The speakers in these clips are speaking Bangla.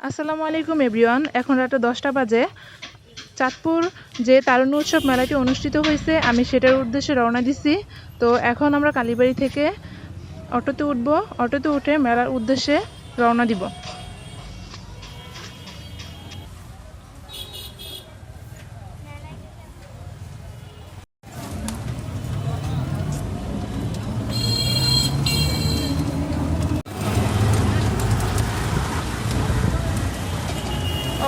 আসসালামু আলাইকুম এভরিওয়ান। এখন রাত 10টা বাজে। চাঁদপুর যে তারুণ্য উৎসব মেলাটি অনুষ্ঠিত হয়েছে, আমি সেটার উদ্দেশ্যে রওনা দিছি। তো এখন আমরা কালীবাড়ি থেকে অটোতে উঠবো। অটোতে উঠে মেলার উদ্দেশ্যে রওনা দিব।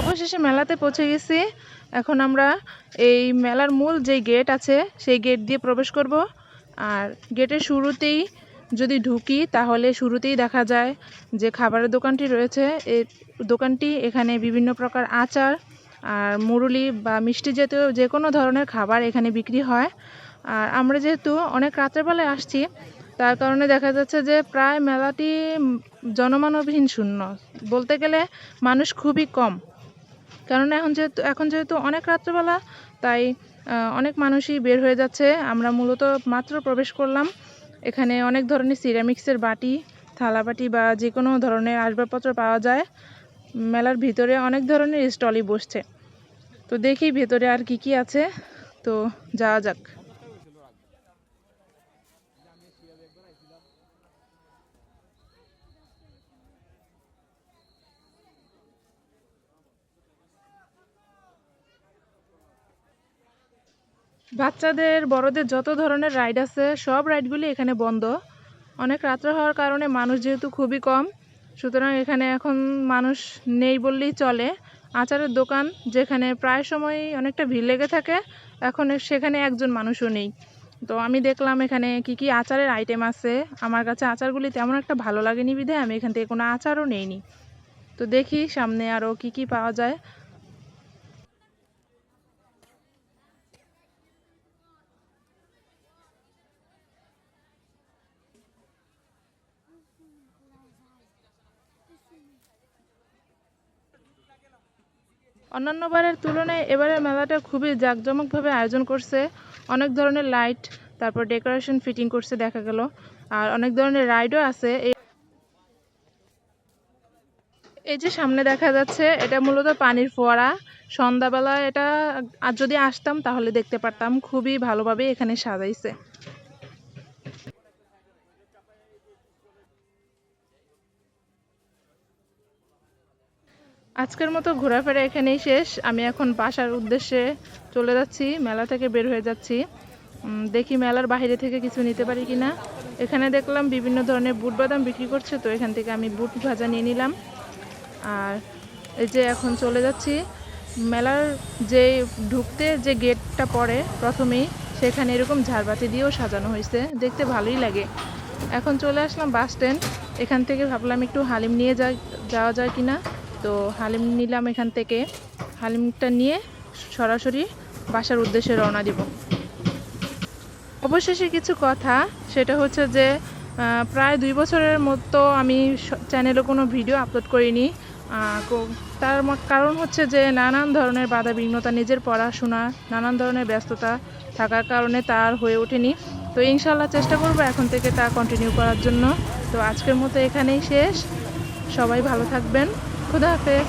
অবশেষে মেলাতে পৌঁছে গেছি। এখন আমরা এই মেলার মূল যে গেট আছে সেই গেট দিয়ে প্রবেশ করব। আর গেটের শুরুতেই যদি ঢুকি তাহলে শুরুতেই দেখা যায় যে খাবারের দোকানটি রয়েছে। এই দোকানটি এখানে বিভিন্ন প্রকার আচার আর মুরুলি বা মিষ্টি জাতীয় যে কোনো ধরনের খাবার এখানে বিক্রি হয়। আর আমরা যেহেতু অনেক রাত্রেবেলায় আসছি, তার কারণে দেখা যাচ্ছে যে প্রায় মেলাটি জনমানবহীন শূন্য। বলতে গেলে মানুষ খুবই কম, কারণ এখন যেহেতু অনেক রাত্রেবেলা, তাই অনেক মানুষই বের হয়ে যাচ্ছে। আমরা মূলত মাত্র প্রবেশ করলাম। এখানে অনেক ধরনের সিরামিক্সের বাটি, থালাবাটি বা যে কোনো ধরনের আসবাবপত্র পাওয়া যায়। মেলার ভিতরে অনেক ধরনের স্টলই বসছে। তো দেখি ভেতরে আর কি কি আছে। তো যাওয়া যাক। বাচ্চাদের বড়দের যত ধরনের রাইড আছে সব রাইডগুলি এখানে বন্ধ। অনেক রাত্রে হওয়ার কারণে মানুষ যেহেতু খুবই কম, সুতরাং এখানে এখন মানুষ নেই বললেই চলে। আচারের দোকান যেখানে প্রায় সময় অনেকটা ভিড় লেগে থাকে, এখন সেখানে একজন মানুষও নেই। তো আমি দেখলাম এখানে কি কি আচারের আইটেম আছে। আমার কাছে আচারগুলি তেমন একটা ভালো লাগেনি বিধায় আমি এখান থেকে কোনো আচারও নেইনি। তো দেখি সামনে আরও কি কি পাওয়া যায়। অন্যান্য বারের তুলনায় এবারের মেলাটা খুবই জাঁকজমকভাবে আয়োজন করছে। অনেক ধরনের লাইট, তারপর ডেকোরেশন ফিটিং করছে দেখা গেল। আর অনেক ধরনের রাইডও আছে। এই যে সামনে দেখা যাচ্ছে এটা মূলত পানির ফোয়ারা। সন্ধ্যাবেলা এটা আর যদি আসতাম তাহলে দেখতে পারতাম, খুবই ভালোভাবে এখানে সাজাইছে। আজকের মতো ঘোরাফেরা এখানেই শেষ। আমি এখন বাসার উদ্দেশ্যে চলে যাচ্ছি, মেলা থেকে বের হয়ে যাচ্ছি। দেখি মেলার বাইরে থেকে কিছু নিতে পারি কিনা। এখানে দেখলাম বিভিন্ন ধরনের বুট বাদাম বিক্রি করছে, তো এখান থেকে আমি বুট ভাজা নিয়ে নিলাম। আর এই যে এখন চলে যাচ্ছি মেলার যে ঢুকতে যে গেটটা পড়ে প্রথমেই, সেখানে এরকম ঝাড়বাতি দিয়েও সাজানো হয়েছে, দেখতে ভালোই লাগে। এখন চলে আসলাম বাস স্ট্যান্ড। এখান থেকে ভাবলাম একটু হালিম নিয়ে যাওয়া যায় কিনা। তো হালিম নিলাম এখান থেকে। হালিমটা নিয়ে সরাসরি বাসার উদ্দেশ্যে রওনা দিব। অবশেষে কিছু কথা, সেটা হচ্ছে যে প্রায় 2 বছরের মতো আমি চ্যানেলে কোনো ভিডিও আপলোড করিনি। তার কারণ হচ্ছে যে নানান ধরনের বাধা বিঘ্নতা, নিজের পড়াশোনা, নানান ধরনের ব্যস্ততা থাকার কারণে তার হয়ে ওঠেনি। তো ইনশাল্লাহ চেষ্টা করব এখন থেকে তা কন্টিনিউ করার জন্য। তো আজকের মতো এখানেই শেষ। সবাই ভালো থাকবেন। খুদা হাফেজ।